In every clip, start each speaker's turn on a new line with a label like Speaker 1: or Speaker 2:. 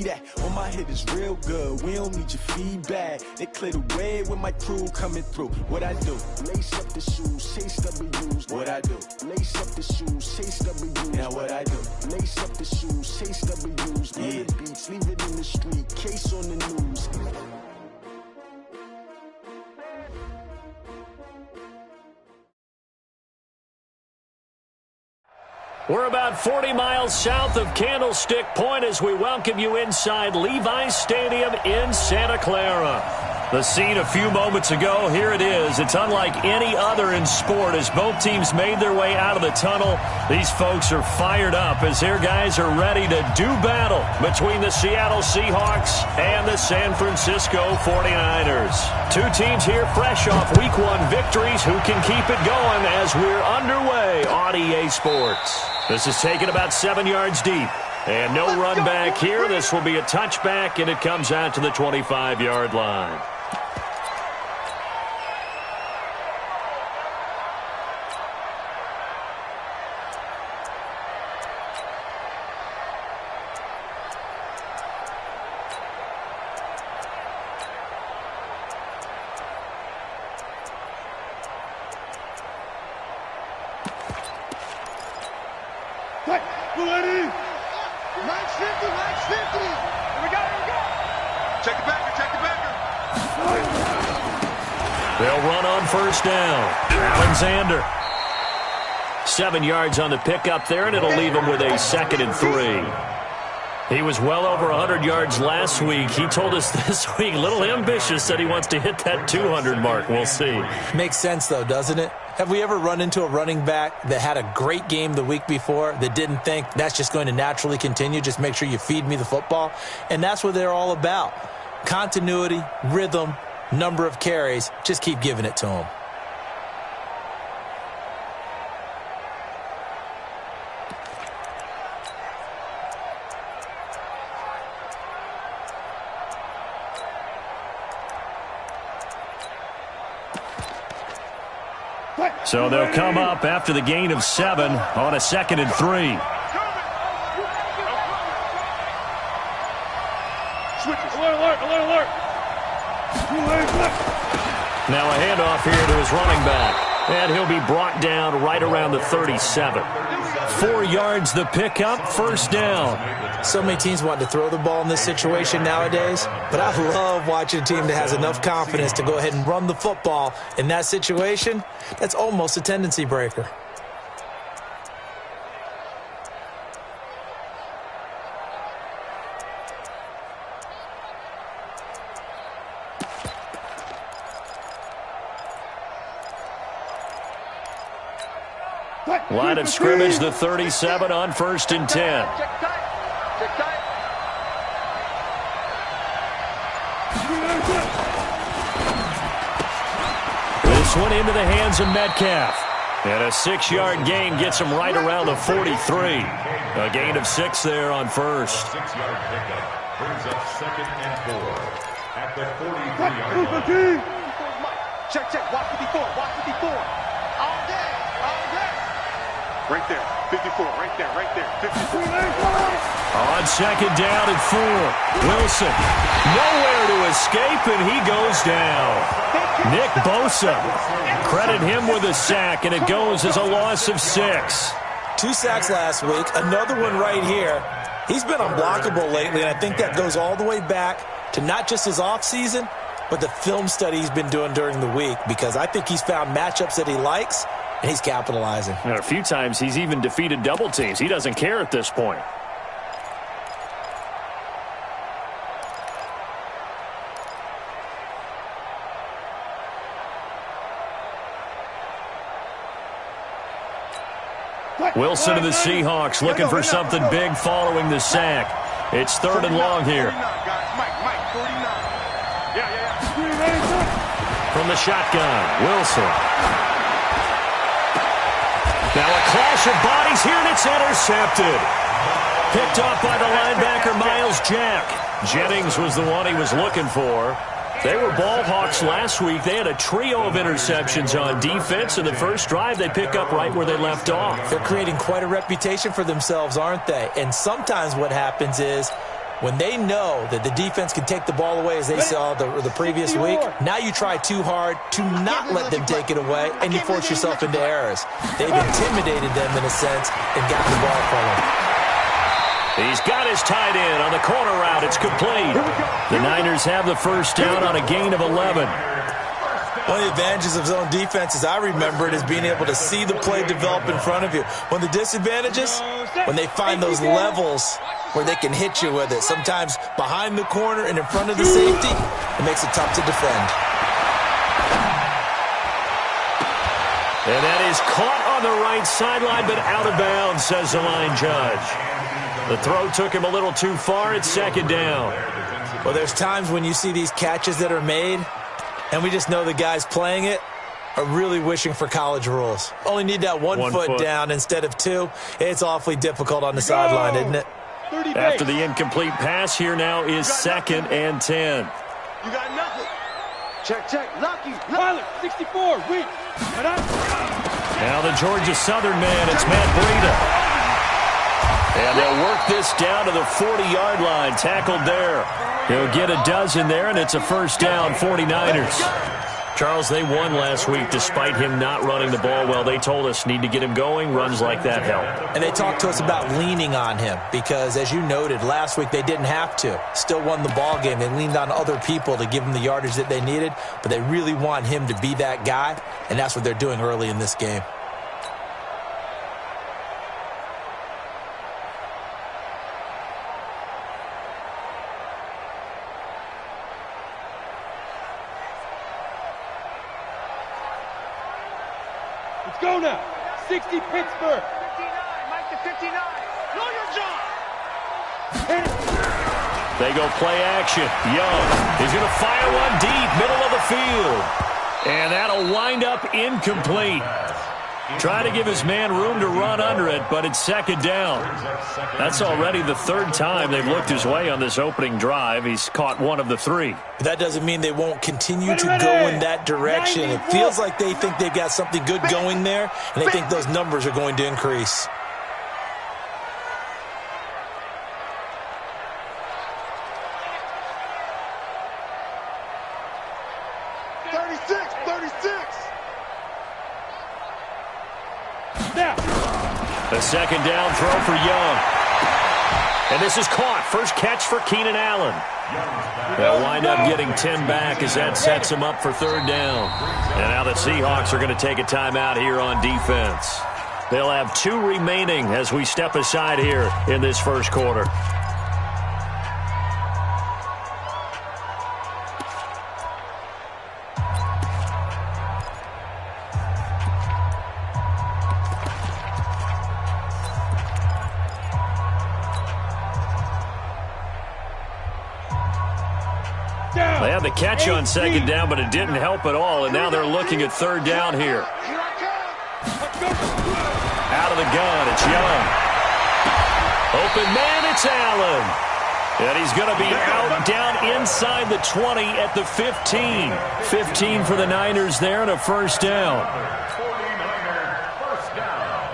Speaker 1: at? Oh, my hit is real good. We don't need your feedback. They clear the way with my crew coming through. What I do? Lace up the shoes, chase W's. What I do? Lace up the shoes, chase W's. Now what I do? Lace up the shoes, chase W's. Yeah. Beats, leave it in the street, case on the news.
Speaker 2: We're about 40 miles south of Candlestick Point as we welcome you inside Levi's Stadium in Santa Clara. The scene a few moments ago, here it is. It's unlike any other in sport as both teams made their way out of the tunnel. These folks are fired up as their guys are ready to do battle between the Seattle Seahawks and the San Francisco 49ers. Two teams here fresh off Week 1 victories who can keep it going as we're underway on EA Sports. This is taken about 7 yards deep. And no run back here. This will be a touchback, and it comes out to the 25-yard line. They'll run on first down. Alexander. 7 yards on the pickup there, and it'll leave him with a 2nd and 3. He was well over 100 yards last week. He told us this week, a little ambitious, said he wants to hit that 200 mark. We'll see.
Speaker 3: Makes sense, though, doesn't it? Have we ever run into a running back that had a great game the week before that didn't think that's just going to naturally continue? Just make sure you feed me the football. And that's what they're all about. Continuity, rhythm, number of carries. Just keep giving it to them.
Speaker 2: So they'll come up after the gain of 7 on a 2nd and 3. Now a handoff here to his running back. And he'll be brought down right around the 37. 4 yards the pickup, first down.
Speaker 3: So many teams want to throw the ball in this situation nowadays, but I love watching a team that has enough confidence to go ahead and run the football in that situation. That's almost a tendency breaker.
Speaker 2: Line of scrimmage, the 37 on 1st and 10. This one into the hands of Metcalf. And a 6-yard gain gets him right around the 43. A gain of 6 there on first.
Speaker 4: 6-yard pickup brings up 2nd and 4 at the 43-yard line.
Speaker 5: Check, watch 54, watch 54. All day. Right there, 54, right there, 54.
Speaker 2: On 2nd down and 4. Wilson, nowhere to escape, and he goes down. Nick Bosa, credit him with a sack, and it goes as a loss of 6.
Speaker 3: 2 sacks last week, another one right here. He's been unblockable lately, and I think that goes all the way back to not just his offseason, but the film study he's been doing during the week, because I think he's found matchups that he likes, and he's capitalizing.
Speaker 2: A few times he's even defeated double teams. He doesn't care at this point. Wilson of the Seahawks looking for something big following the sack. It's 3rd and long here. From the shotgun, Wilson. Now a clash of bodies here, and it's intercepted. Picked off by the linebacker, Miles Jack. Jennings was the one he was looking for. They were ball hawks last week. They had a trio of interceptions on defense. In the first drive, they pick up right where they left off.
Speaker 3: They're creating quite a reputation for themselves, aren't they? And sometimes what happens is When they know that the defense can take the ball away, as they saw the previous week, now you try too hard to not let them take it away, and you force yourself into errors. They've intimidated them in a sense and gotten the ball from them.
Speaker 2: He's got his tight end on the corner route. It's complete. The Niners have the first down on a gain of 11.
Speaker 3: One of the advantages of zone defense, as I remember it, is being able to see the play develop in front of you. One of the disadvantages, when they find those levels where they can hit you with it. Sometimes behind the corner and in front of the safety, it makes it tough to defend.
Speaker 2: And that is caught on the right sideline, but out of bounds, says the line judge. The throw took him a little too far. It's second down.
Speaker 3: Well, there's times when you see these catches that are made, and we just know the guys playing it are really wishing for college rules. Only need that one foot down instead of two. It's awfully difficult on the sideline, isn't it?
Speaker 2: After the incomplete pass, here now is 2nd and 10.
Speaker 5: You got nothing. Check, check. Lucky.
Speaker 6: Pilot, 64. Weak.
Speaker 2: Now the Georgia Southern man, it's Matt Breida. And they'll work this down to the 40-yard line. Tackled there. He'll get a dozen there, and it's a first down, 49ers. Charles, they won last week despite him not running the ball well. They told us need to get him going. Runs like that help.
Speaker 3: And they talked to us about leaning on him because, as you noted, last week they didn't have to. Still won the ball game. They leaned on other people to give them the yardage that they needed, but they really want him to be that guy, and that's what they're doing early in this game.
Speaker 6: Let's go now. 60 Pittsburgh.
Speaker 5: 59. Mike to 59. JulioJone.
Speaker 2: They go play action. Young is going to fire one deep, middle of the field. And that'll wind up incomplete. Try to give his man room to run under it, but it's second down. That's already the third time they've looked his way on this opening drive. He's caught one of the three.
Speaker 3: But that doesn't mean they won't continue to go in that direction. It feels like they think they've got something good going there, and they think those numbers are going to increase.
Speaker 2: The second down throw for Young. And this is caught. First catch for Keenan Allen. They'll wind up getting 10 back as that sets them up for third down. And now the Seahawks are going to take a timeout here on defense. They'll have 2 remaining as we step aside here in this first quarter. They had the catch on second down, but it didn't help at all, and now they're looking at third down here. Out of the gun, it's Young. Open man, it's Allen. And he's going to be out down inside the 20 at the 15. 15 for the Niners there and a first down.
Speaker 4: 49er first down.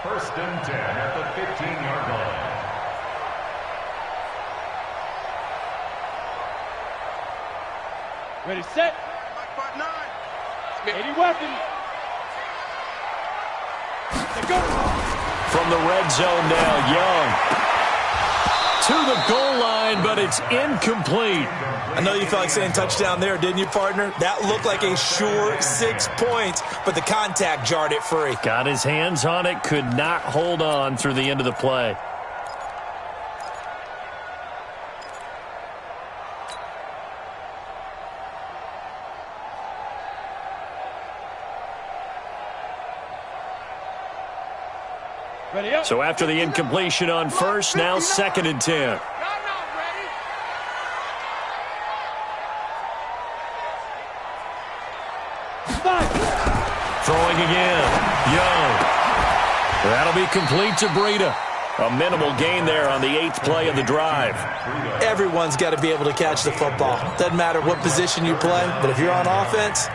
Speaker 4: First and 10 at the 15-yard line.
Speaker 6: Ready, set. 80 weapon. Go.
Speaker 2: From the red zone now, Young. To the goal line, but it's incomplete.
Speaker 3: I know you felt like saying touchdown there, didn't you, partner? That looked like a sure 6 points, but the contact jarred it free.
Speaker 2: Got his hands on it, could not hold on through the end of the play. So after the incompletion on first, now second and 10. Throwing again. Young. That'll be complete to Breida. A minimal gain there on the 8th play of the drive.
Speaker 3: Everyone's got to be able to catch the football. Doesn't matter what position you play, but if you're on offense,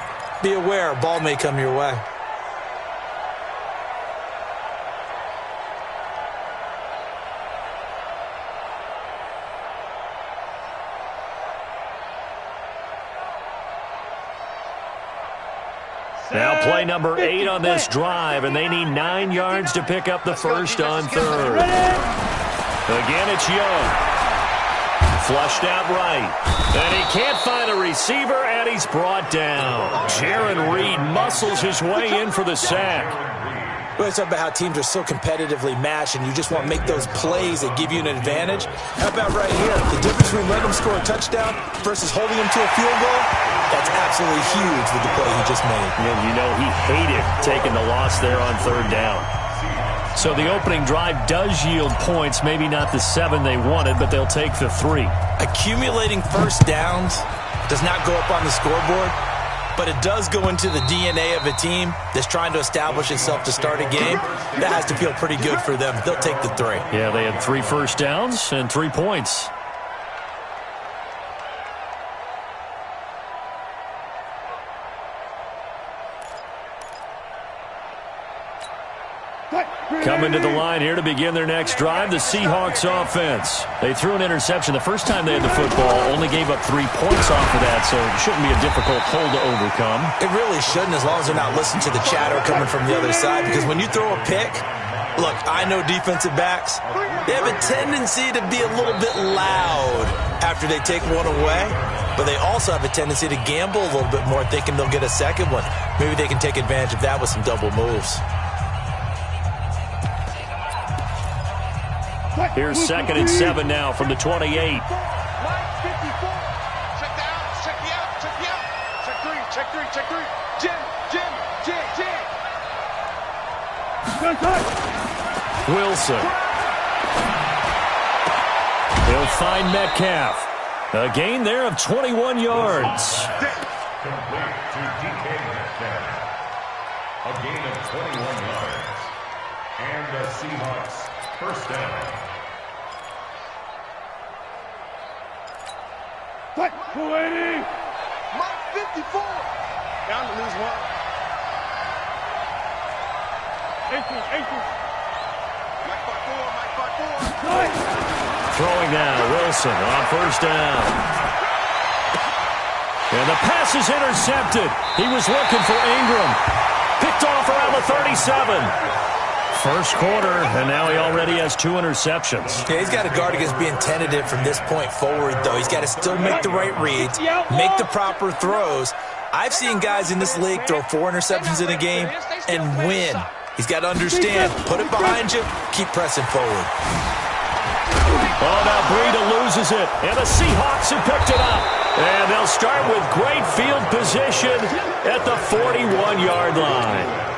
Speaker 3: be aware a ball may come your way.
Speaker 2: Now play number 8 on this drive, and they need 9 yards to pick up the first on third. Again, it's Young. Flushed out right. And he can't find a receiver, and he's brought down. Jaron Reed muscles his way in for the sack.
Speaker 3: Well, it's about how teams are so competitively matched, and you just want to make those plays that give you an advantage. How about right here? The difference between letting them score a touchdown versus holding them to a field goal, that's absolutely huge with the play he just made.
Speaker 2: And you know he hated taking the loss there on third down. So the opening drive does yield points, maybe not the 7 they wanted, but they'll take the 3.
Speaker 3: Accumulating first downs does not go up on the scoreboard, but it does go into the DNA of a team that's trying to establish itself to start a game. That has to feel pretty good for them. They'll take the 3.
Speaker 2: Yeah, they had 3 first downs and 3 points. Coming to the line here to begin their next drive, the Seahawks offense. They threw an interception the first time they had the football, only gave up 3 points off of that, so it shouldn't be a difficult hole to overcome.
Speaker 3: It really shouldn't, as long as they're not listening to the chatter coming from the other side, because when you throw a pick, look, I know defensive backs, they have a tendency to be a little bit loud after they take one away, but they also have a tendency to gamble a little bit more, thinking they'll get a second one. Maybe they can take advantage of that with some double moves.
Speaker 2: Here's 2nd and 7 now from the 28.
Speaker 5: Check the outs, check the out, check the out. Check 3, check 3. Jim.
Speaker 2: Wilson. He'll find Metcalf. A gain there of 21 yards.
Speaker 4: Complete to DK Metcalf. A gain of 21 yards. And the Seahawks first down.
Speaker 6: What? 280.
Speaker 5: Mike 54. Down to lose 1.
Speaker 6: 18.
Speaker 5: Mike by 4.
Speaker 2: Throwing now, Wilson on first down. And the pass is intercepted. He was looking for Ingram. Picked off around the 37. First quarter, and now he already has 2 interceptions.
Speaker 3: Yeah, he's got to guard against being tentative from this point forward, though. He's got to still make the right reads, make the proper throws. I've seen guys in this league throw 4 interceptions in a game and win. He's got to understand, put it behind you, keep pressing forward.
Speaker 2: Oh, now Breida loses it, and the Seahawks have picked it up. And they'll start with great field position at the 41-yard line.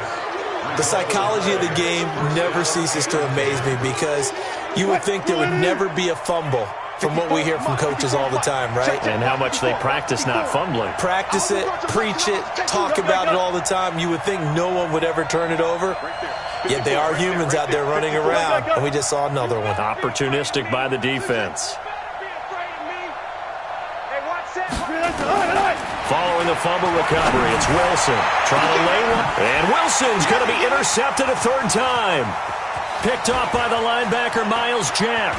Speaker 3: The psychology of the game never ceases to amaze me, because you would think there would never be a fumble from what we hear from coaches all the time, right?
Speaker 2: And how much they practice not fumbling.
Speaker 3: Practice it, preach it, talk about it all the time. You would think no one would ever turn it over. Yet they are humans out there running around, and we just saw another one.
Speaker 2: Opportunistic by the defense. Following the fumble recovery, it's Wilson trying to lay one. And Wilson's going to be intercepted a 3rd time. Picked off by the linebacker, Miles Jack.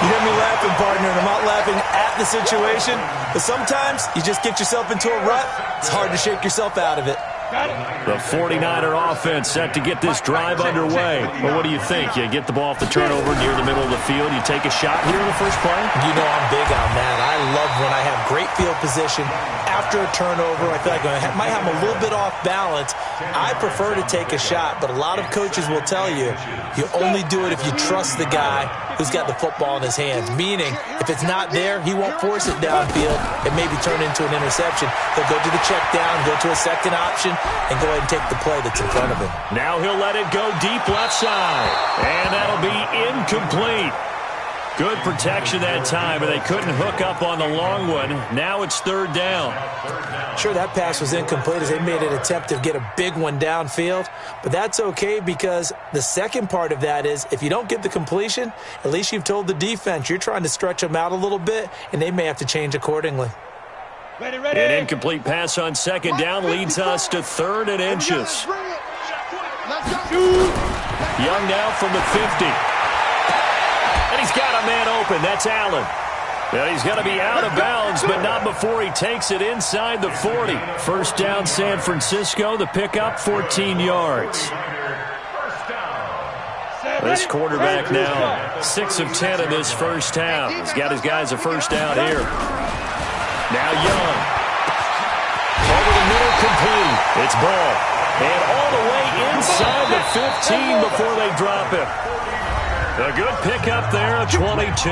Speaker 3: You hear me laughing, partner, and I'm not laughing at the situation, but sometimes you just get yourself into a rut. It's hard to shake yourself out of it.
Speaker 2: The 49er offense set to get this drive underway. Well, what do you think? You get the ball off the turnover near the middle of the field. You take a shot here in the first play?
Speaker 3: You know I'm big on that. I love when I have great field position after a turnover. I feel like I might have a little bit off balance. I prefer to take a shot, but a lot of coaches will tell you you only do it if you trust the guy who's got the football in his hands. Meaning, if it's not there, he won't force it downfield. It may be turned into an interception. He'll go to the check down, go to a second option, and go ahead and take the play that's in front of him.
Speaker 2: Now he'll let it go deep left side. And that'll be incomplete. Good protection that time, but they couldn't hook up on the long one. Now it's 3rd down.
Speaker 3: Sure, that pass was incomplete as they made an attempt to get a big one downfield, but that's okay, because the second part of that is if you don't get the completion, at least you've told the defense you're trying to stretch them out a little bit, and they may have to change accordingly.
Speaker 6: Ready.
Speaker 2: An incomplete pass on 2nd down leads us to 3rd and inches. Young now from the 50. And he's got a man open. That's Allen. And he's going to be out of bounds, but not before he takes it inside the 40. First down, San Francisco. The pickup, 14 yards. This quarterback now 6 of 10 in this first half. He's got his guys a first down here. Now Young. Over the middle, complete. It's Ball. And all the way inside the 15 before they drop him. A good pickup there of 22.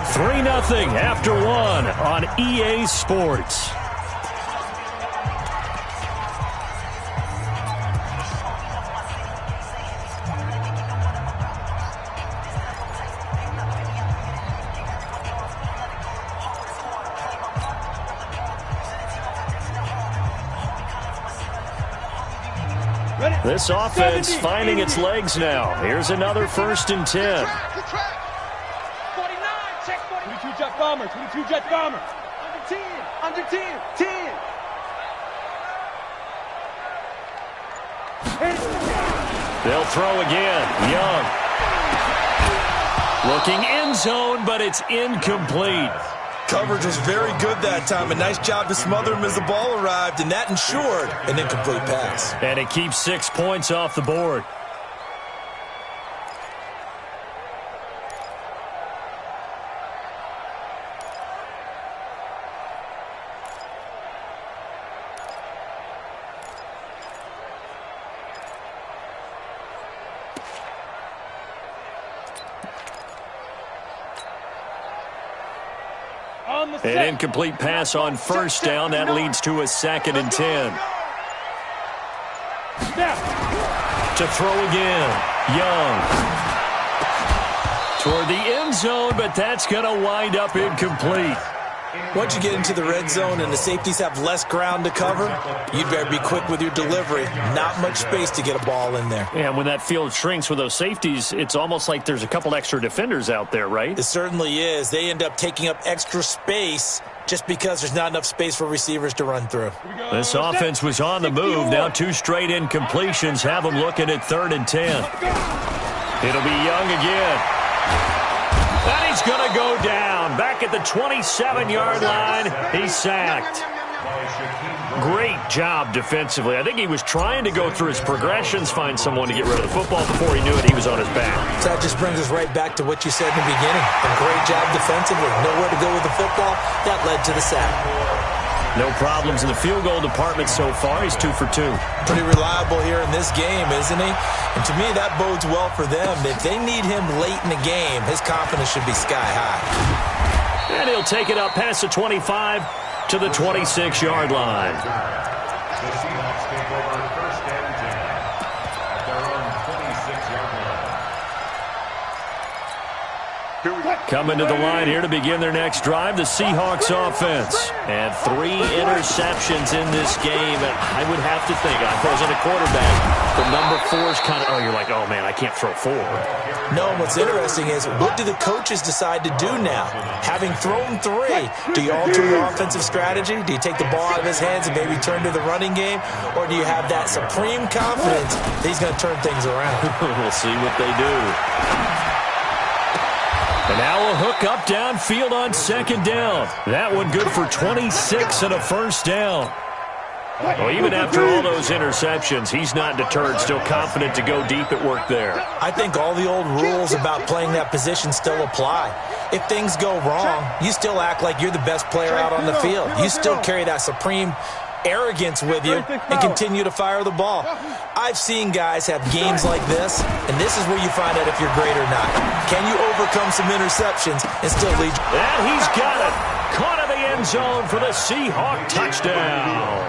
Speaker 2: 3-0 after 1 on EA Sports. This offense finding its legs now. Here's another 1st and 10.
Speaker 6: 49, check 22 jet bomber, 22 jet bomber. Under 10, 10.
Speaker 2: They'll throw again. Young. Looking end zone, but it's incomplete.
Speaker 3: Coverage was very good that time. A nice job to smother him as the ball arrived, and that ensured an incomplete pass.
Speaker 2: And it keeps 6 points off the board. An incomplete pass on first down. That leads to a 2nd and 10. To throw again. Young. Toward the end zone, but that's going to wind up incomplete.
Speaker 3: Once you get into the red zone and the safeties have less ground to cover, you'd better be quick with your delivery. Not much space to get a ball in there.
Speaker 2: Yeah, when that field shrinks with those safeties, it's almost like there's a couple extra defenders out there, right?
Speaker 3: It certainly is. They end up taking up extra space just because there's not enough space for receivers to run through.
Speaker 2: This offense was on the move. Now 2 straight incompletions have them looking at 3rd and 10. It'll be Young again. And he's going to go down. Back at the 27-yard line, he's sacked. Great job defensively. I think he was trying to go through his progressions, find someone to get rid of the football. Before he knew it, he was on his back.
Speaker 3: So that just brings us right back to what you said in the beginning. A great job defensively. Nowhere to go with the football. That led to the sack.
Speaker 2: No problems in the field goal department so far. He's 2 for 2.
Speaker 3: Pretty reliable here in this game, isn't he? And to me, that bodes well for them. If they need him late in the game, his confidence should be sky high.
Speaker 2: And he'll take it up past the 25 to the 26-yard line.
Speaker 4: The Seahawks take over 1st and 10 at their own 26-yard line.
Speaker 2: Coming to the line here to begin their next drive, the Seahawks offense. And 3 interceptions in this game. And I would have to think, if I wasn't a quarterback, the number 4 is kind of, you're like, oh, man, I can't throw 4.
Speaker 3: No, what's interesting is, what do the coaches decide to do now? Having thrown 3, do you alter your offensive strategy? Do you take the ball out of his hands and maybe turn to the running game? Or do you have that supreme confidence that he's going to turn things around?
Speaker 2: We'll see what they do. And now a hook up downfield on 2nd down. That one good for 26 and a first down. Well, even after all those interceptions, he's not deterred, still confident to go deep at work there.
Speaker 3: I think all the old rules about playing that position still apply. If things go wrong, you still act like you're the best player out on the field. You still carry that supreme arrogance with you and continue to fire the ball. I've seen guys have games like this, and this is where you find out if you're great or not. Can you overcome some interceptions and still lead?
Speaker 2: And he's got it. Caught in the end zone for the Seahawk touchdown.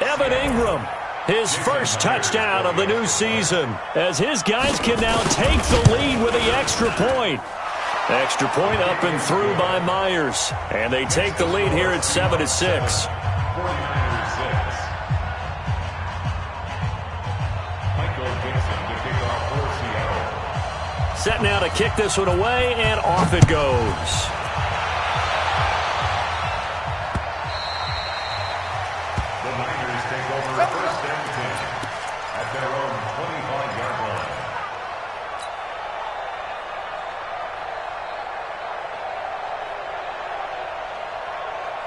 Speaker 2: Evan Ingram, his first touchdown of the new season, as his guys can now take the lead with the extra point. Extra point up and through by Myers. And they take the lead here at 7-6. Set now to kick this one away, and off it goes.
Speaker 4: The Niners take over 1st and 10 at their own 25-yard line.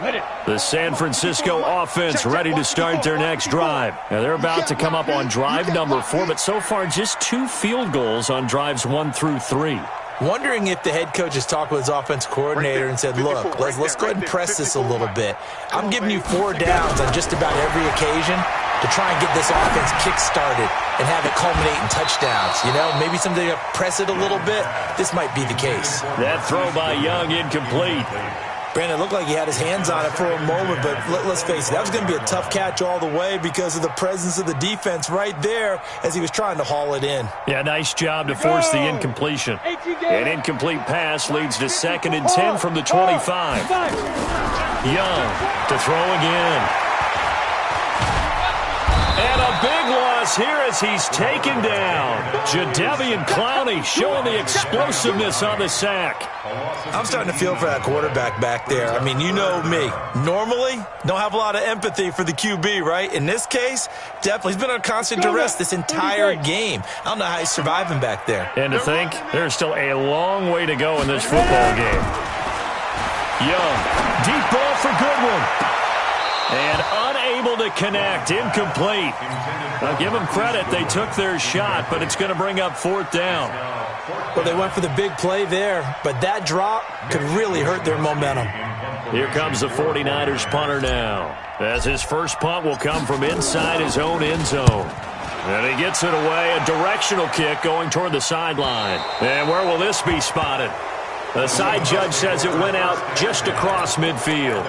Speaker 2: The San Francisco offense ready to start their next drive. Now they're about to come up on drive number 4, but so far just 2 field goals on drives 1 through 3.
Speaker 3: Wondering if the head coach has talked with his offense coordinator and said, look, let's go ahead and press this a little bit. I'm giving you 4 downs on just about every occasion to try and get this offense kick-started and have it culminate in touchdowns. You know, maybe someday you press it a little bit. This might be the case.
Speaker 2: That throw by Young incomplete.
Speaker 3: Brandon, it looked like he had his hands on it for a moment, but let's face it, that was going to be a tough catch all the way because of the presence of the defense right there as he was trying to haul it in.
Speaker 2: Yeah, nice job to force the incompletion. An incomplete pass leads to 2nd and 10 from the 25. Young to throw again. And a big loss here as he's taken down. Jadeveon Clowney showing the explosiveness on the sack.
Speaker 3: I'm starting to feel for that quarterback back there. I mean, you know me. Normally, don't have a lot of empathy for the QB, right? In this case, definitely. He's been on constant duress this entire game. I don't know how he's surviving back there.
Speaker 2: And to think, there's still a long way to go in this football game. Young, deep ball for Goodwin. And unable to connect, incomplete. Now give them credit, they took their shot, but it's going to bring up 4th down.
Speaker 3: Well, they went for the big play there, but that drop could really hurt their momentum.
Speaker 2: Here comes the 49ers punter now, as his first punt will come from inside his own end zone. And he gets it away, a directional kick going toward the sideline. And where will this be spotted? The side judge says it went out just across midfield.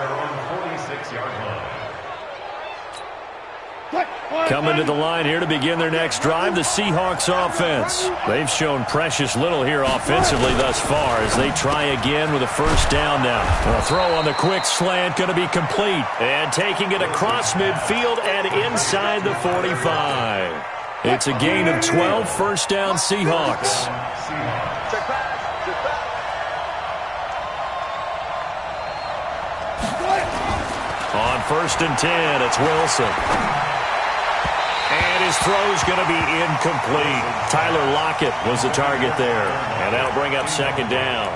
Speaker 2: Coming to the line here to begin their next drive, the Seahawks offense. They've shown precious little here offensively thus far as they try again with a 1st down now. A throw on the quick slant going to be complete. And taking it across midfield and inside the 45. It's a gain of 12, 1st down Seahawks. On 1st and 10, it's Wilson. And his throw's going to be incomplete. Tyler Lockett was the target there. And that'll bring up 2nd down.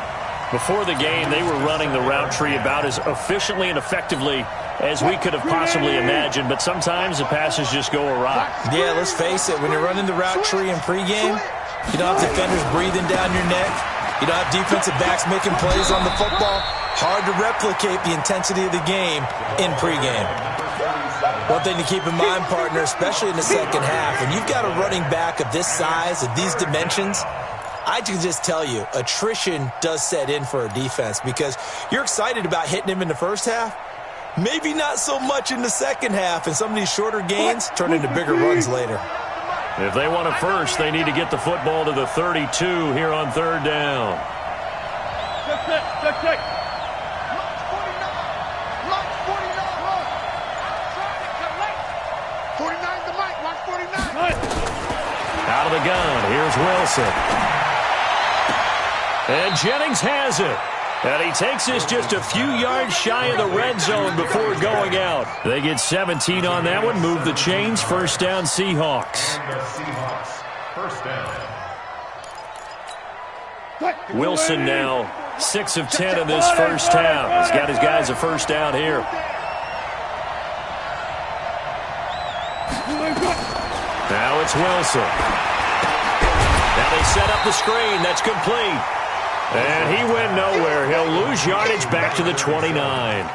Speaker 2: Before the game, they were running the route tree about as efficiently and effectively as we could have possibly imagined. But sometimes the passes just go awry.
Speaker 3: Yeah, let's face it. When you're running the route tree in pregame, you don't have defenders breathing down your neck. You don't have defensive backs making plays on the football. Hard to replicate the intensity of the game in pregame. One thing to keep in mind, partner, especially in the second half, when you've got a running back of this size, of these dimensions, I can just tell you, attrition does set in for a defense because you're excited about hitting him in the first half, maybe not so much in the second half, and some of these shorter gains turn into bigger runs later.
Speaker 2: If they want a first, they need to get the football to the 32 here on 3rd down.
Speaker 5: Check.
Speaker 2: Out of the gun, here's Wilson. And Jennings has it. And he takes this just a few yards shy of the red zone before going out. They get 17 on that one, move the chains, 1st down Seahawks. Wilson now 6 of 10 in this first half. He's got his guys a 1st down here. Now it's Wilson. Now they set up the screen. That's complete. And he went nowhere. He'll lose yardage back to the 29.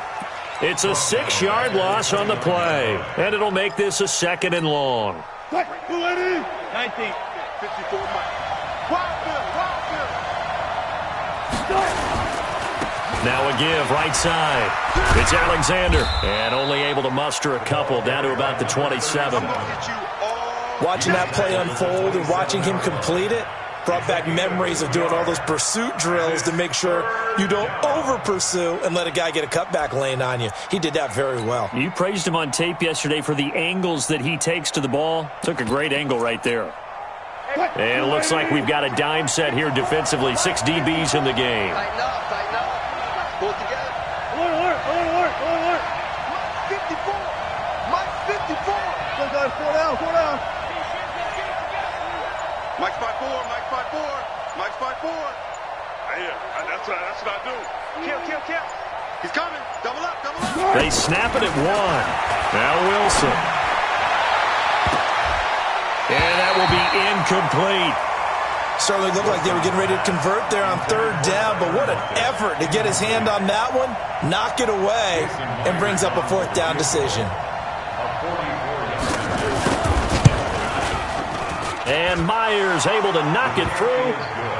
Speaker 2: It's a 6-yard loss on the play. And it'll make this a 2nd and long.
Speaker 5: 19. 54.
Speaker 2: Now a give right side. It's Alexander. And only able to muster a couple down to about the 27.
Speaker 3: Watching that play unfold and watching him complete it brought back memories of doing all those pursuit drills to make sure you don't over-pursue and let a guy get a cutback lane on you. He did that very well.
Speaker 2: You praised him on tape yesterday for the angles that he takes to the ball. Took a great angle right there. And it looks like we've got a dime set here defensively. 6 DBs in the game.
Speaker 5: Tighten up. Pull it together. Alert. Mike 54. Four down. Mike 5-4. I hear. That's what I do. Kill. He's coming. Double up, double up.
Speaker 2: They snap it at one. Now Wilson. And that will be incomplete.
Speaker 3: Certainly looked like they were getting ready to convert there on third down, but what an effort to get his hand on that one, knock it away, and brings up a fourth down decision.
Speaker 2: And Myers able to knock it through,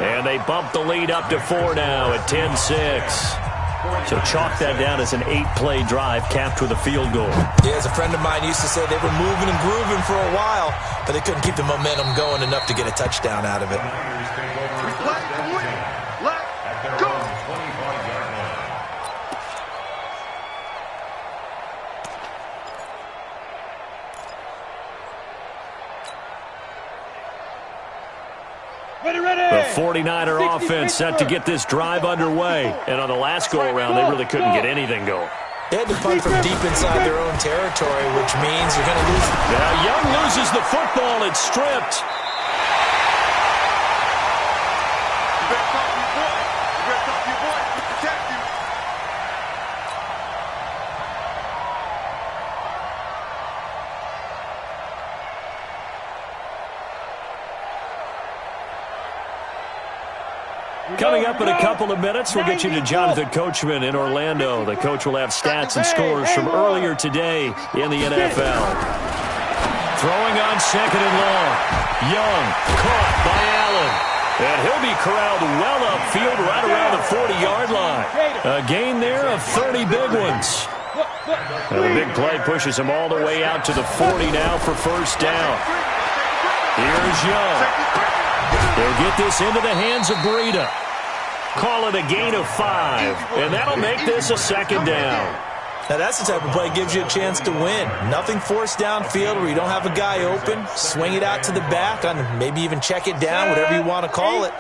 Speaker 2: and they bump the lead up to 4 now at 10-6. So chalk that down as an 8-play drive capped with a field goal.
Speaker 3: Yeah, as a friend of mine used to say, they were moving and grooving for a while, but they couldn't keep the momentum going enough to get a touchdown out of it.
Speaker 5: Let's go.
Speaker 2: The 49er offense set to get this drive underway. And on the last go-around, they really couldn't get anything going.
Speaker 3: They had to punt from deep inside their own territory, which means they're going to lose.
Speaker 2: Now Young loses the football. It's stripped.
Speaker 5: You better talk to your boy. You better talk to your boy. He'll protect you.
Speaker 2: Coming up in a couple of minutes, we'll get you to Jonathan Coachman in Orlando. The coach will have stats and scores from earlier today in the NFL. Throwing on second and long. Young caught by Allen. And he'll be corralled well upfield right around the 40-yard line. A gain there of 30 big ones. And the big play pushes him all the way out to the 40 now for first down. Here's Young. They'll get this into the hands of Breida. Call it a gain of 5, and that'll make this a second down.
Speaker 3: Now that's the type of play that gives you a chance to win. Nothing forced downfield where you don't have a guy open. Swing it out to the back, on maybe even check it down, whatever you want to call it.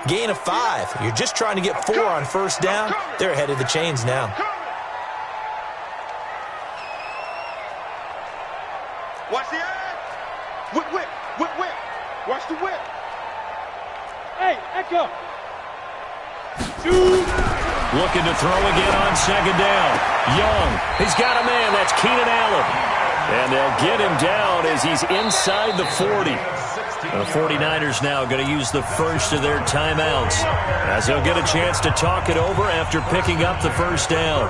Speaker 3: Gain of 5. You're just trying to get 4 on first down. They're ahead of the chains now.
Speaker 5: Watch the edge. Whip. Watch the whip.
Speaker 6: Hey, Echo.
Speaker 2: Looking to throw again on second down. Young, he's got a man. That's Keenan Allen. And they'll get him down as he's inside the 40. The 49ers now going to use the first of their timeouts as they'll get a chance to talk it over after picking up the first down.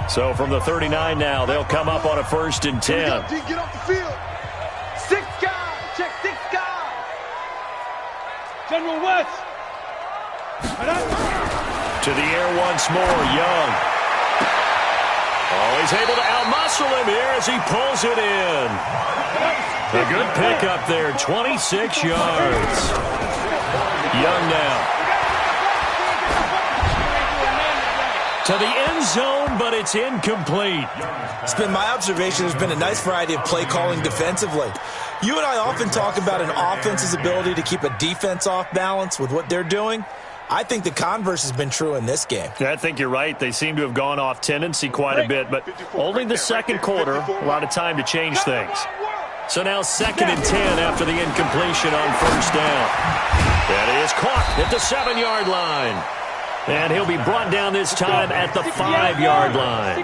Speaker 2: So from the 39 now, they'll come up on a 1st and 10.
Speaker 5: Get off the field. 6 guys. Check 6 guys.
Speaker 6: General West.
Speaker 2: To the air once more, Young. Oh, he's able to outmuscle him here as he pulls it in. A good pickup there, 26 yards. Young now. To the end zone, but it's incomplete.
Speaker 3: It's been my observation there's been a nice variety of play calling defensively. You and I often talk about an offense's ability to keep a defense off balance with what they're doing. I think the converse has been true in this game.
Speaker 2: Yeah, I think you're right. They seem to have gone off tendency quite a bit, but only the second quarter, a lot of time to change things. So now 2nd and 10 after the incompletion on first down. That is caught at the 7-yard line. And he'll be brought down this time at the 5-yard line.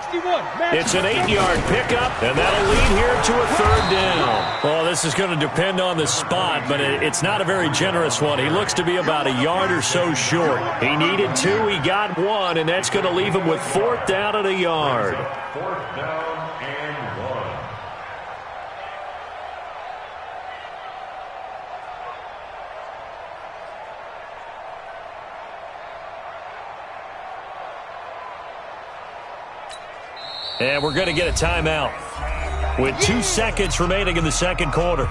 Speaker 2: It's an 8-yard pickup, and that'll lead here to a 3rd down. Well, this is going to depend on the spot, but it's not a very generous one. He looks to be about a yard or so short. He needed 2, he got 1, and that's going to leave him with 4th down at a yard.
Speaker 4: 4th down and 1.
Speaker 2: And we're going to get a timeout with 2 seconds remaining in the second quarter.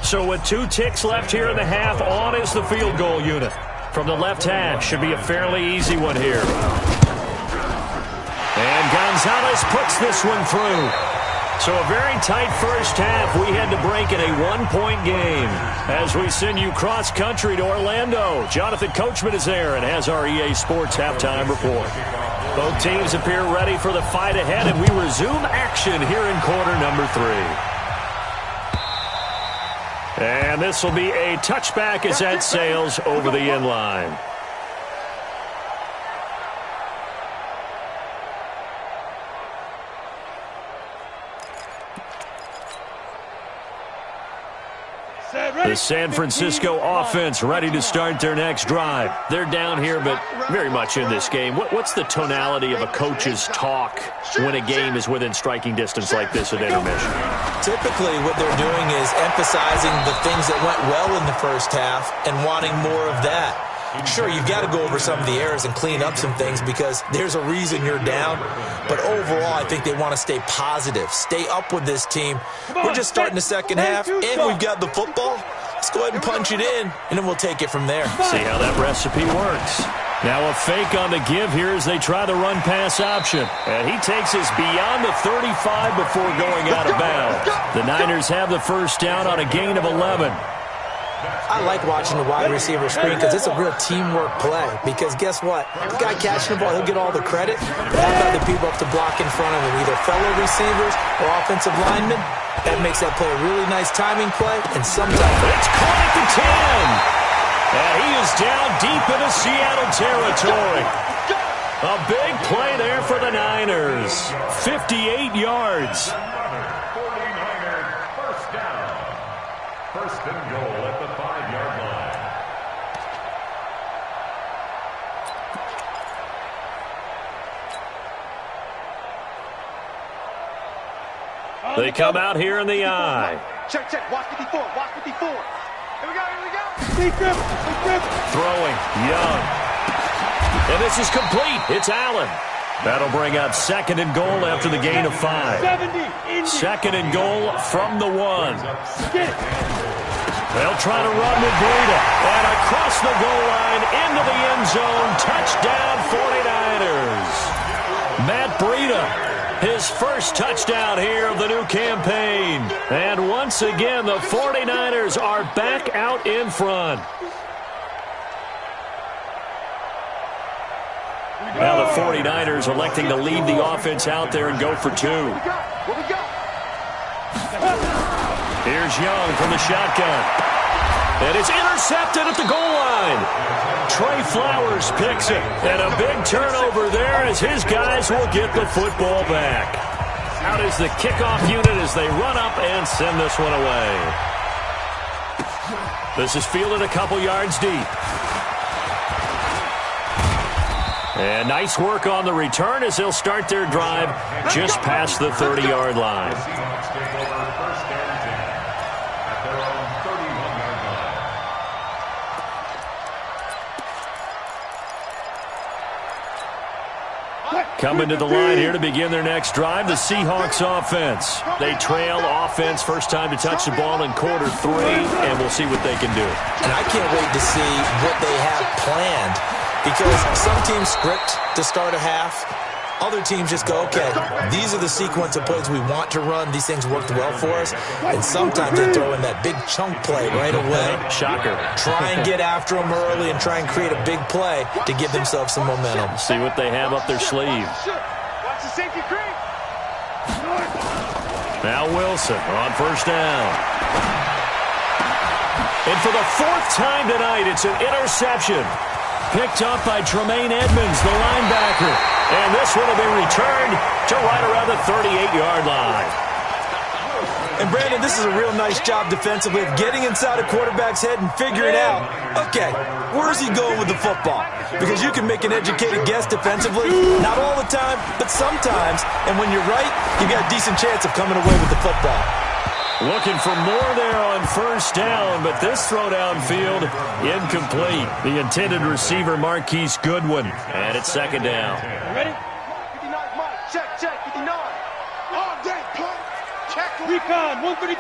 Speaker 2: So with 2 ticks left here in the half, on is the field goal unit. From the left hash, should be a fairly easy one here. And Gonzalez puts this one through. So a very tight first half. We had to break in a one-point game as we send you cross-country to Orlando. Jonathan Coachman is there and has our EA Sports halftime report. Both teams appear ready for the fight ahead, and we resume action here in quarter number 3. And this will be a touchback as that sails over the end line. The San Francisco offense ready to start their next drive. They're down here, but very much in this game. What's the tonality of a coach's talk when a game is within striking distance like this at intermission?
Speaker 3: Typically, what they're doing is emphasizing the things that went well in the first half and wanting more of that. Sure, you've got to go over some of the errors and clean up some things because there's a reason you're down. But overall, I think they want to stay positive, stay up with this team. We're just starting the second half, and we've got the football. Let's go ahead and punch it in, and then we'll take it from there.
Speaker 2: See how that recipe works. Now a fake on the give here as they try the run-pass option. And he takes us beyond the 35 before going out of bounds. The Niners have the first down on a gain of 11.
Speaker 3: I like watching the wide receiver screen because it's a real teamwork play. Because guess what? The guy catching the ball, he'll get all the credit. But how about the people up to block in front of him, either fellow receivers or offensive linemen? That makes that play a really nice timing play. And sometimes
Speaker 2: it's caught at the 10. And he is down deep into Seattle territory. A big play there for the Niners. 58 yards.
Speaker 4: 49ers first down. First and goal at the 5-yard line.
Speaker 2: They come out here in the eye.
Speaker 5: Check, check. Watch 54. Watch 54. Here we go. Here we go.
Speaker 2: Throwing. Young. And this is complete. It's Allen. That'll bring up second and goal after the gain of 5. Second and goal from the 1. They'll try to run with Breida. And across the goal line into the end zone. Touchdown 49ers. Matt Breida, his first touchdown here of the new campaign. And once again, the 49ers are back out in front. Now the 49ers electing to leave the offense out there and go for 2. Here's Young from the shotgun. And it's intercepted at the goal line. Trey Flowers picks it. And a big turnover there as his guys will get the football back. Out is the kickoff unit as they run up and send this one away. This is fielded a couple yards deep. And nice work on the return as they'll start their drive just past the 30-yard line. Coming to the line here to begin their next drive, the Seahawks offense. They trail offense first time to touch the ball in quarter 3, and we'll see what they can do.
Speaker 3: And I can't wait to see what they have planned. Because some teams script to start a half. Other teams just go, okay, these are the sequence of plays we want to run. These things worked well for us. And sometimes they throw in that big chunk play right away.
Speaker 2: Shocker.
Speaker 3: Try and get after them early and try and create a big play to give themselves some momentum.
Speaker 2: See what they have up their sleeve.
Speaker 5: Watch the safety creep.
Speaker 2: Now Wilson on first down. And for the 4th time tonight, it's an interception. Picked up by Tremaine Edmonds, the linebacker. And this one will be returned to right around the 38-yard line.
Speaker 3: And, Brandon, this is a real nice job defensively of getting inside a quarterback's head and figuring out, okay, where's he going with the football? Because you can make an educated guess defensively. Not all the time, but sometimes. And when you're right, you've got a decent chance of coming away with the football.
Speaker 2: Looking for more there on first down, but this throw downfield incomplete. The intended receiver, Marquise Goodwin, and it's second down.
Speaker 6: Ready?
Speaker 5: 59 Mike. Check, check. 59. All day, play. Check.
Speaker 6: Recon, 132.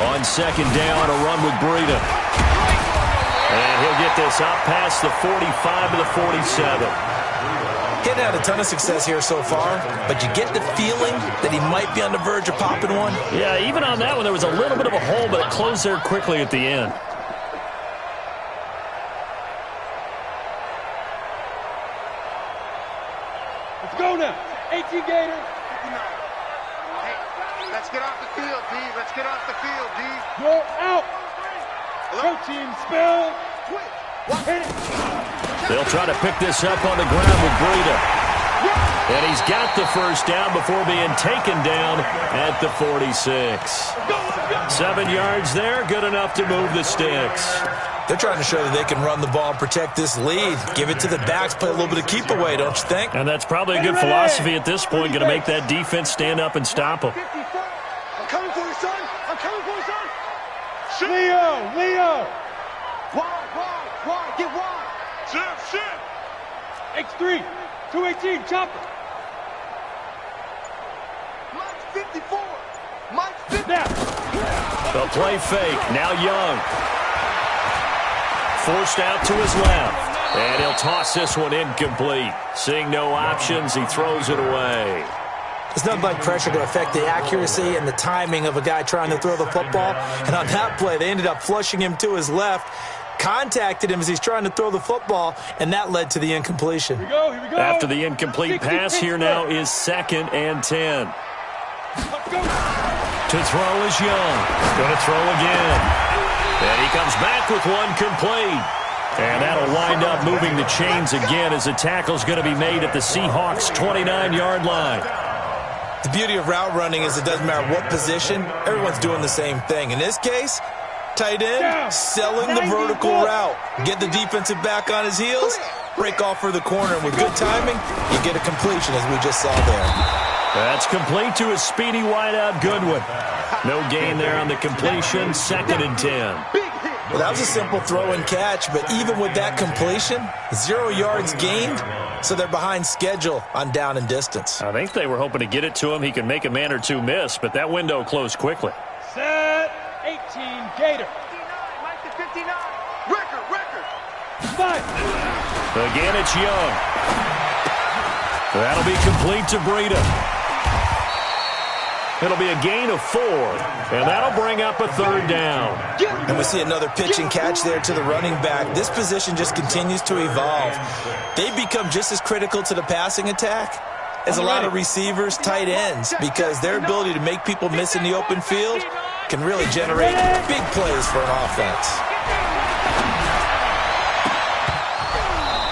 Speaker 2: On second down, a run with Breida. And he'll get this out past the 45 to the 47.
Speaker 3: He hadn't had a ton of success here so far, but you get the feeling that he might be on the verge of popping one.
Speaker 2: Yeah, even on that one, there was a little bit of a hole, but it closed there quickly at the end.
Speaker 6: Let's go now. 18 Gator.
Speaker 5: Hey, let's get off the field, D. Let's get off the field, D.
Speaker 6: You're out. Hello? Team spill. Hit it.
Speaker 2: They'll try to pick this up on the ground with Breida. And he's got the first down before being taken down at the 46. 7 yards there, good enough to move the sticks.
Speaker 3: They're trying to show that they can run the ball and protect this lead. Give it to the backs, play a little bit of keep away, don't you think?
Speaker 2: And that's probably a good philosophy at this point, going to make that defense stand up and stop them.
Speaker 5: I'm coming for you, son. I'm coming for you, son. Shoot.
Speaker 6: Leo.
Speaker 5: Wide. Get wide. Shit.
Speaker 6: X3. 218. Chopper.
Speaker 5: Mike's 54. Mike's 50.
Speaker 6: Now.
Speaker 2: The play fake. Now Young. Forced out to his left. And he'll toss this one incomplete. Seeing no options, he throws it away.
Speaker 3: It's nothing like pressure to affect the accuracy and the timing of a guy trying to throw the football. And on that play, they ended up flushing him to his left, contacted him as he's trying to throw the football, and that led to the incompletion.
Speaker 6: Here we go.
Speaker 2: After the incomplete pass, here now is 2nd and 10.
Speaker 6: Let's go.
Speaker 2: To throw is Young. Going to throw again. And he comes back with one complete. And that'll wind up moving the chains again as the tackle's going to be made at the Seahawks' 29-yard line.
Speaker 3: The beauty of route running is it doesn't matter what position, everyone's doing the same thing. In this case, tight end, selling the vertical route. Get the defensive back on his heels, break off for the corner. And with good timing, you get a completion as we just saw there.
Speaker 2: That's complete to his speedy wideout Goodwin. No gain there on the completion, 2nd and 10.
Speaker 3: Well, that was a simple throw and catch, but even with that completion, 0 yards gained, so they're behind schedule on down and distance.
Speaker 2: I think they were hoping to get it to him. He could make a man or two miss, but that window closed quickly.
Speaker 6: Set. 18 Gator.
Speaker 5: 59. Mike to 59. Record.
Speaker 6: 5.
Speaker 2: Again, it's Young. That'll be complete to Breida. It'll be a gain of 4, and that'll bring up a 3rd down.
Speaker 3: And we see another pitch and catch there to the running back. This position just continues to evolve. They become just as critical to the passing attack as a lot of receivers, tight ends, because their ability to make people miss in the open field can really generate big plays for an offense.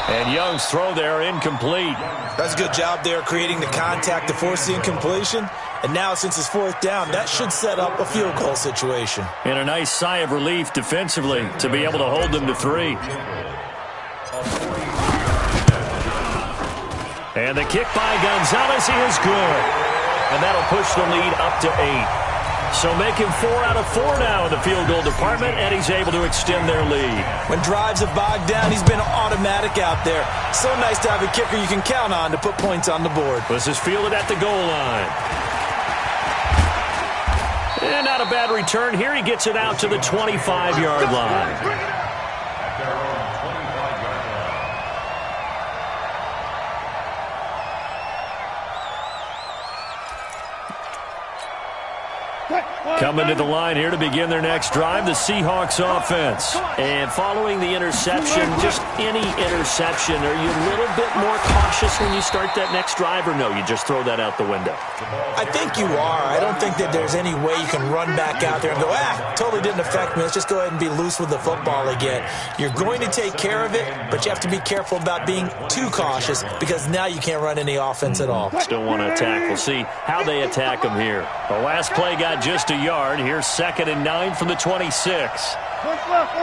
Speaker 2: And Young's throw there incomplete.
Speaker 3: That's a good job there creating the contact to force the incompletion. And now, since it's 4th down, that should set up a field goal situation.
Speaker 2: And a nice sigh of relief defensively to be able to hold them to 3. And the kick by Gonzalez is good. And that'll push the lead up to 8. So making 4 out of 4 now in the field goal department, and he's able to extend their lead.
Speaker 3: When drives have bogged down, he's been automatic out there. So nice to have a kicker you can count on to put points on the board.
Speaker 2: This is fielded at the goal line. And not a bad return here. He gets it out to the 25-yard line. Coming to the line here to begin their next drive, the Seahawks offense. And following the interception, just any interception, are you a little bit more cautious when you start that next drive, or no, you just throw that out the window?
Speaker 3: I think you are. I don't think that there's any way you can run back out there and go, totally didn't affect me. Let's just go ahead and be loose with the football again. You're going to take care of it, but you have to be careful about being too cautious because now you can't run any offense at all.
Speaker 2: Still want to attack. We'll see how they attack them here. The last play got just a yard. Here's 2nd and 9 from the 26.
Speaker 6: One left.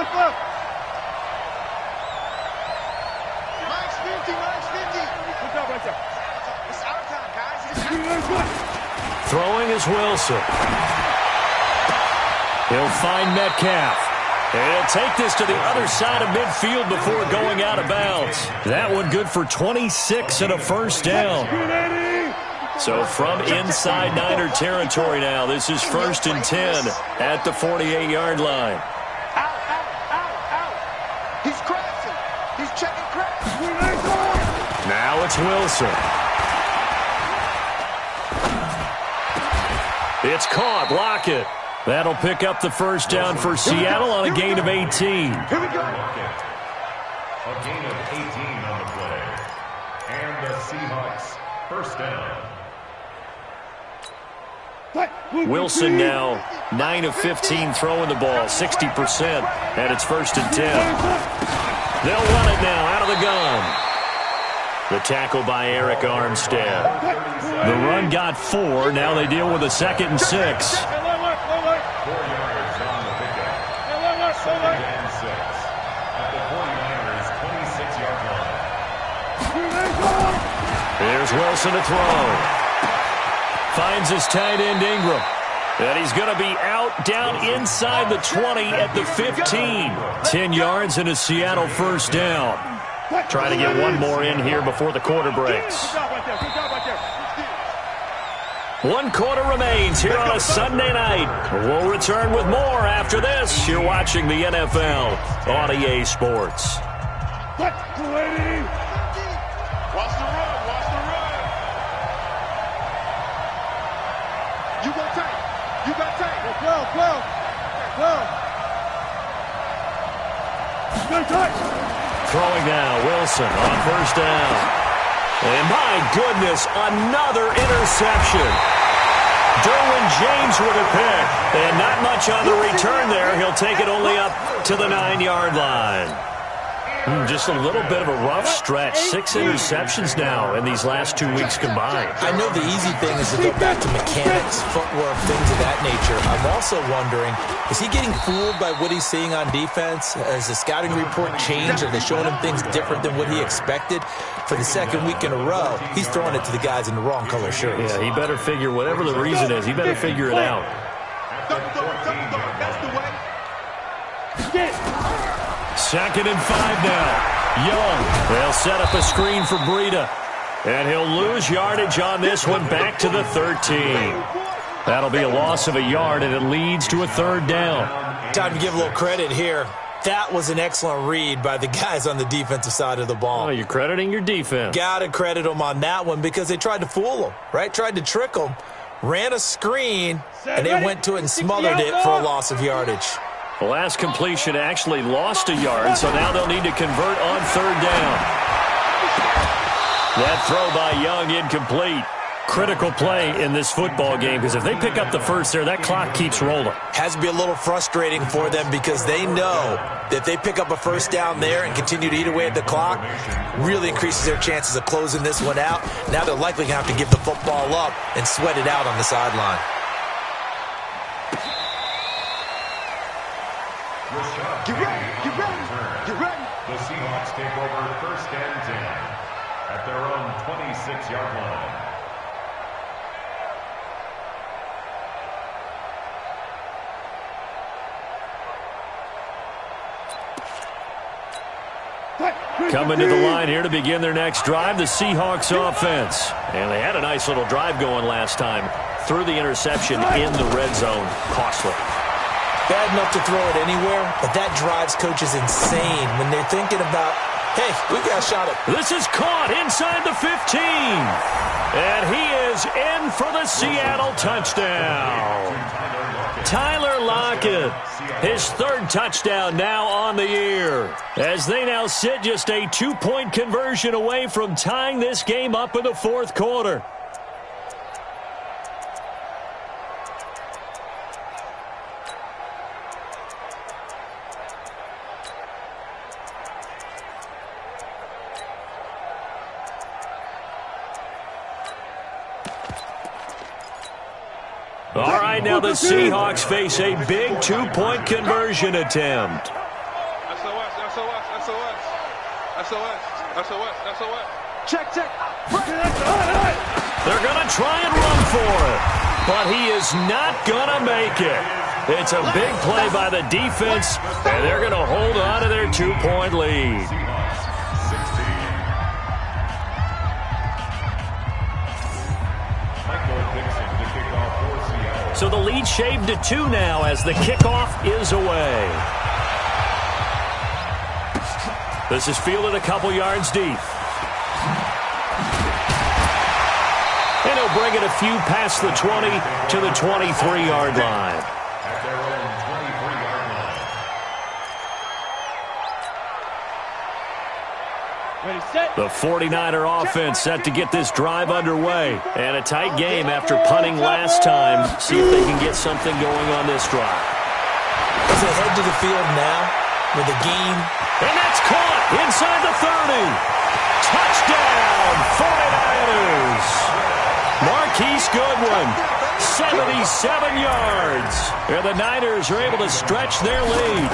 Speaker 5: Mike's 50.
Speaker 6: Good job right there.
Speaker 5: It's our time, guys.
Speaker 2: Throwing is Wilson. He'll find Metcalf. And he'll take this to the other side of midfield before going out of bounds. That one good for 26 and a first down. So from inside Niner territory now, this is 1st and 10 at the 48-yard line.
Speaker 5: Out. He's crashing. He's checking crash.
Speaker 2: Now Now it's Wilson. It's caught. Lockett. That'll pick up the first down for Seattle on a gain of 18.
Speaker 4: Here we go. A gain of 18 on the play. And the Seahawks first down.
Speaker 2: Wilson now 9 of 15 throwing the ball, 60%, and it's 1st and 10. They'll run it now out of the gun. The tackle by Eric Armstead. The run got 4. Now they deal with a 2nd and 6.
Speaker 4: 4 yards on the pickup. 2nd and 6 at the 49ers' 26-yard line.
Speaker 2: Here's Wilson to throw. Finds his tight end Ingram. And he's going to be out down inside the 20 at the 15. 10 yards and a Seattle first down. Trying to get one more in here before the quarter breaks. 1 quarter remains here on a Sunday night. We'll return with more after this. You're watching the NFL on EA Sports.
Speaker 5: Watch the run. Watch the run. You got tight. You got tight. 12. Stay tight.
Speaker 2: Throwing now, Wilson on first down. And my goodness, another interception. Derwin James with a pick. And not much on the return there. He'll take it only up to the 9-yard line. Just a little bit of a rough stretch. 6 interceptions now in these last 2 weeks combined.
Speaker 3: I know the easy thing is to go back to mechanics, footwork, things of that nature. I'm also wondering, is he getting fooled by what he's seeing on defense? Has the scouting report changed? Are they showing him things different than what he expected? For the 2nd week in a row, he's throwing it to the guys in the wrong color shirts.
Speaker 2: Yeah, he better figure, whatever the reason is, he better figure it out.
Speaker 5: That's the way.
Speaker 2: 2nd and 5 now. Young. They'll set up a screen for Breida. And he'll lose yardage on this one back to the 13. That'll be a loss of a yard, and it leads to a 3rd down.
Speaker 3: Time to give a little credit here. That was an excellent read by the guys on the defensive side of the ball.
Speaker 2: Oh, you're crediting your defense.
Speaker 3: Got to credit them on that one because they tried to fool them, right? Tried to trick them. Ran a screen, and they went to it and smothered it for a loss of yardage.
Speaker 2: The last completion actually lost a yard, so now they'll need to convert on 3rd down. That throw by Young incomplete. Critical play in this football game because if they pick up the first there, that clock keeps rolling.
Speaker 3: Has to be a little frustrating for them because they know that if they pick up a first down there and continue to eat away at the clock, really increases their chances of closing this one out. Now they're likely going to have to give the football up and sweat it out on the sideline.
Speaker 5: Get ready.
Speaker 4: The Seahawks take over 1st and 10 at their own 26-yard line.
Speaker 2: Coming to the line here to begin their next drive, the Seahawks offense. And they had a nice little drive going last time. Threw the interception in the red zone. Costly.
Speaker 3: Bad enough to throw it anywhere, but that drives coaches insane when they're thinking about, hey, we got a shot at.
Speaker 2: This is caught inside the 15. And he is in for the Seattle touchdown. Tyler Lockett, his 3rd touchdown now on the year. As they now sit just a 2-point conversion away from tying this game up in the 4th quarter. All right, now the Seahawks face a big 2-point conversion attempt.
Speaker 5: SOS. Check.
Speaker 2: They're going to try and run for it, but he is not going to make it. It's a big play by the defense, and they're going to hold on to their 2-point lead. So the lead shaved to 2 now as the kickoff is away. This is fielded a couple yards deep. he'll bring it a few past the 20 to the 23-yard line.
Speaker 4: At their own 23-yard line.
Speaker 6: Ready, set.
Speaker 2: The 49er offense set to get this drive underway. And a tight game after punting last time. See if they can get something going on this drive.
Speaker 3: As they head to the field now with a gain.
Speaker 2: And that's caught inside the 30. Touchdown, 49ers. Marquise Goodwin, 77 yards. And the Niners are able to stretch their lead.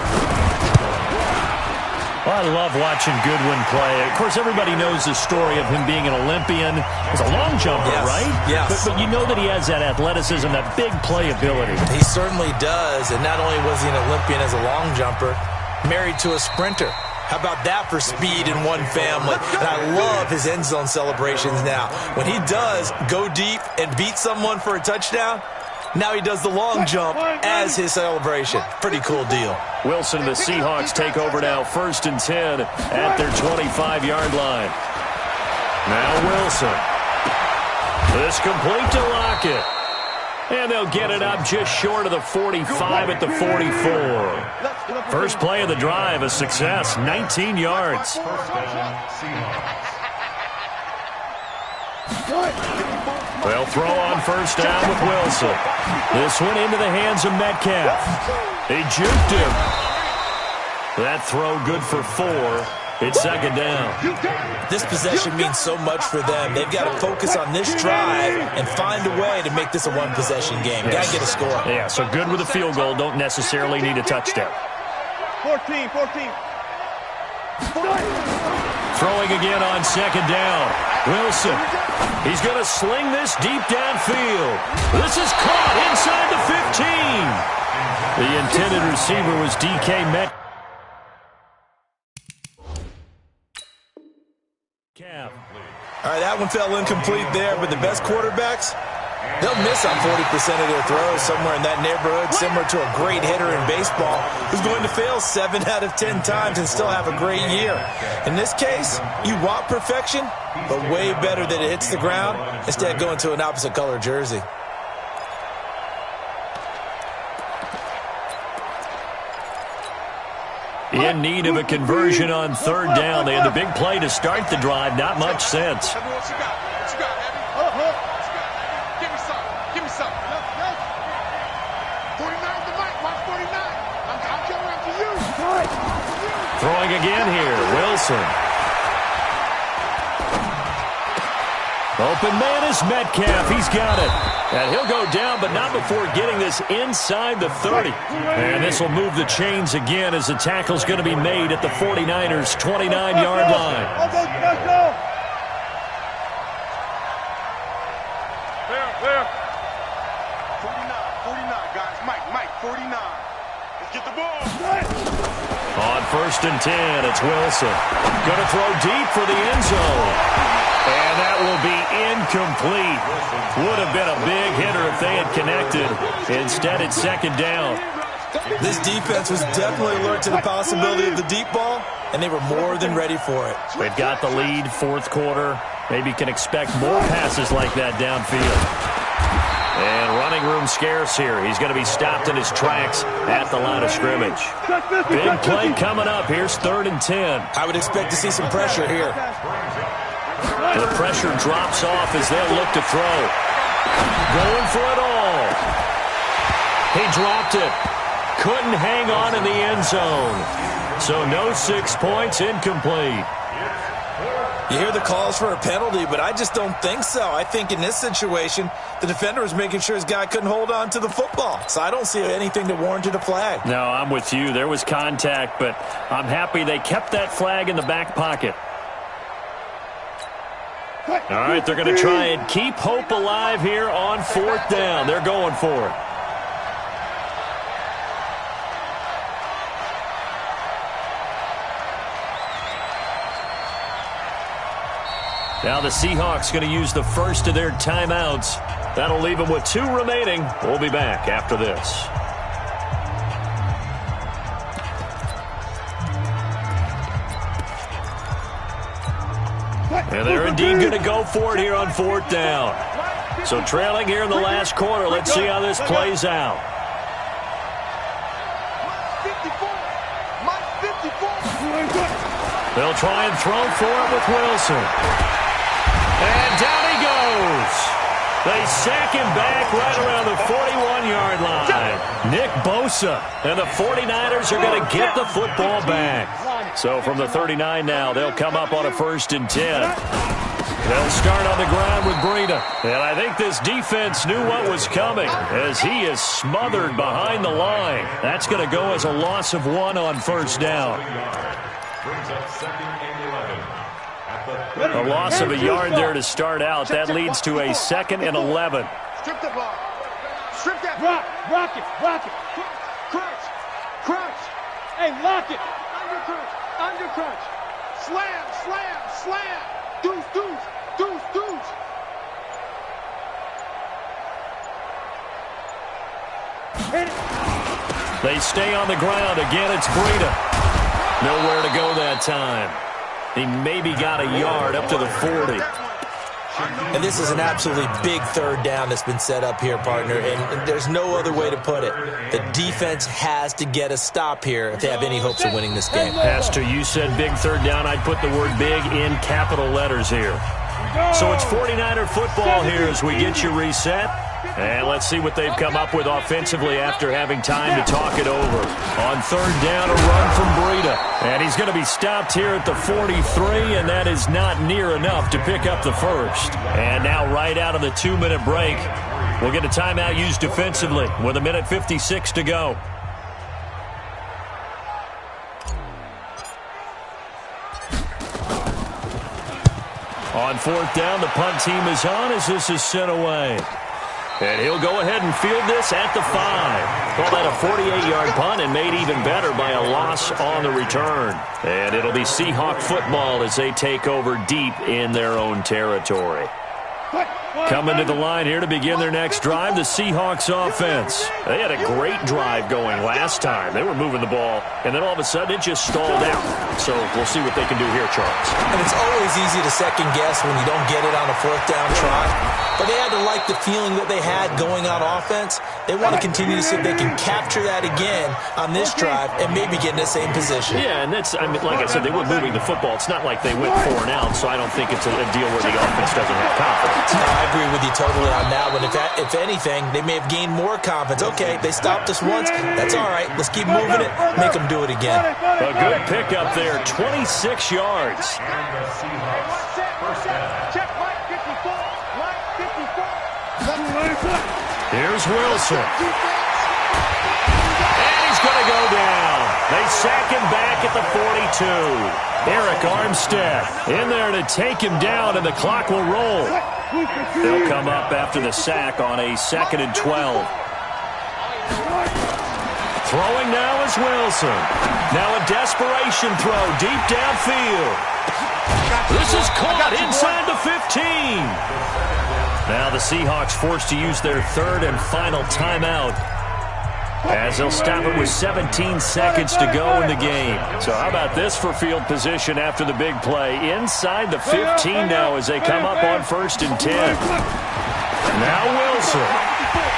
Speaker 2: Well, I love watching Goodwin play. Of course, everybody knows the story of him being an Olympian. He's a long jumper,
Speaker 3: yes,
Speaker 2: right?
Speaker 3: Yes.
Speaker 2: But you know that he has that athleticism, that big play ability.
Speaker 3: He certainly does. And not only was he an Olympian as a long jumper, married to a sprinter. How about that for speed in one family? And I love his end zone celebrations now. When he does go deep and beat someone for a touchdown, now he does the long jump as his celebration. Pretty cool deal.
Speaker 2: Wilson and the Seahawks take over now, 1st and 10 at their 25-yard line. Now Wilson. This complete to Lockett. And they'll get it up just short of the 45 at the 44. First play of the drive, a success, 19 yards.
Speaker 4: First down, Seahawks.
Speaker 2: They'll throw on first down with Wilson. This one into the hands of Metcalf. He juked him. That throw good for 4. It's 2nd down.
Speaker 3: This possession means so much for them. They've got to focus on this drive and find a way to make this a one-possession game. Got to get a score.
Speaker 2: Yeah, so good with a field goal. Don't necessarily need a touchdown.
Speaker 6: 14.
Speaker 2: Throwing again on 2nd down. Wilson. He's going to sling this deep downfield. This is caught inside the 15. The intended receiver was DK Metcalf.
Speaker 3: All right, that one fell incomplete there, but the best quarterbacks, they'll miss on 40% of their throws somewhere in that neighborhood, similar to a great hitter in baseball who's going to fail 7 out of 10 times and still have a great year. In this case, you want perfection, but way better that it hits the ground instead of going to an opposite color jersey.
Speaker 2: In need of a conversion on 3rd down. They had the big play to start the drive. Not much sense.
Speaker 5: What you got? What you got, Abby? Give me some. Give me some. 49 the mic. Watch 49. I'm coming after you.
Speaker 2: Throwing again here. Wilson. Open man is Metcalf. He's got it. And he'll go down, but not before getting this inside the 30. And this will move the chains again as the tackle's going to be made at the 49ers' 29-yard line.
Speaker 5: Clear. 49, guys. Mike, 49. Let's get the ball.
Speaker 2: On 1st and 10, it's Wilson. Going to throw deep for the end zone. And that will be incomplete. Would have been a big hitter if they had connected. Instead, it's 2nd down.
Speaker 3: This defense was definitely alert to the possibility of the deep ball, and they were more than ready for it.
Speaker 2: They've got the lead, 4th quarter. Maybe can expect more passes like that downfield. And running room scarce here. He's going to be stopped in his tracks at the line of scrimmage. Big play coming up. Here's 3rd and 10.
Speaker 3: I would expect to see some pressure here.
Speaker 2: The pressure drops off as they'll look to throw. Going for it all. He dropped it. Couldn't hang on in the end zone. So no 6 points, incomplete.
Speaker 3: You hear the calls for a penalty, but I just don't think so. I think in this situation, the defender was making sure his guy couldn't hold on to the football. So I don't see anything that warranted a flag.
Speaker 2: No, I'm with you. There was contact, but I'm happy they kept that flag in the back pocket. All right, they're going to try and keep hope alive here on 4th down. They're going for it. Now the Seahawks going to use the first of their timeouts. That'll leave them with 2 remaining. We'll be back after this. And they're indeed going to go for it here on 4th down. So trailing here in the last quarter. Let's see how this plays out.
Speaker 5: 54. Mike 54.
Speaker 2: They'll try and throw for it with Wilson. And down he goes. They sack him back right around the 41-yard line. Nick Bosa and the 49ers are going to get the football back. So from the 39 now, they'll come up on a 1st and 10. They'll start on the ground with Breida. And I think this defense knew what was coming as he is smothered behind the line. That's going to go as a loss of 1 on 1st down.
Speaker 4: Brings up 2nd and 11.
Speaker 2: A loss of a yard there to start out. That leads to a 2nd and 11.
Speaker 5: Strip the ball. Strip that.
Speaker 6: Rock it.
Speaker 5: Crunch. Crunch.
Speaker 6: Hey, lock it.
Speaker 5: Under crunch. Under crunch. Slam. Deuce.
Speaker 6: Hit it.
Speaker 2: They stay on the ground. Again, it's Breida. Nowhere to go that time. He maybe got a yard up to the 40.
Speaker 3: And this is an absolutely big 3rd down that's been set up here, partner, and there's no other way to put it. The defense has to get a stop here if they have any hopes of winning this game.
Speaker 2: Pastor, you said big 3rd down. I'd put the word big in capital letters here. So it's 49er football here as we get you reset. And let's see what they've come up with offensively after having time to talk it over. On 3rd down, a run from Breida. And he's going to be stopped here at the 43, and that is not near enough to pick up the 1st. And now right out of the 2-minute break, we'll get a timeout used defensively with 1:56 to go. On 4th down, the punt team is on as this is sent away. And he'll go ahead and field this at the 5. Call that a 48-yard punt and made even better by a loss on the return. And it'll be Seahawk football as they take over deep in their own territory. Coming to the line here to begin their next drive, the Seahawks offense. They had a great drive going last time. They were moving the ball, and then all of a sudden it just stalled out. So we'll see what they can do here, Charles.
Speaker 3: And it's always easy to second guess when you don't get it on a 4th down try. But they had to like the feeling that they had going on offense. They want to continue to see if they can capture that again on this drive and maybe get in the same position.
Speaker 2: Yeah, and that's, I mean, like I said, they were moving the football. It's not like they went 4 and out, so I don't think it's a deal where the offense doesn't have confidence.
Speaker 3: No, I agree with you totally on that one. If anything, they may have gained more confidence. Okay, they stopped us once. That's all right. Let's keep moving it. Make them do it again.
Speaker 2: A good pickup there, 26 yards.
Speaker 4: And the Seahawks first down.
Speaker 5: Check Mike 54. Mike 54.
Speaker 2: Here's Wilson. And he's going to go down. They sack him back at the 42. Eric Armstead in there to take him down, and the clock will roll. They'll come up after the sack on a 2nd and 12. Throwing now is Wilson. Now a desperation throw deep downfield. This is caught inside the 15. Now the Seahawks forced to use their 3rd and final timeout as they'll stop it with 17 seconds to go in the game. So how about this for field position after the big play? Inside the 15 now as they come up on 1st and 10. Now Wilson.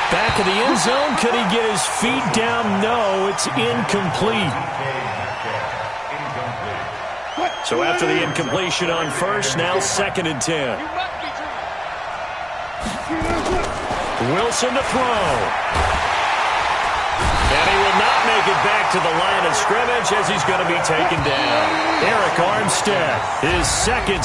Speaker 2: Back of the end zone. Could he get his feet down? No, it's incomplete. So after the incompletion on 1st, now 2nd and 10. Wilson to throw. And he will not make it back to the line of scrimmage as he's going to be taken down. Eric Armstead, his 2nd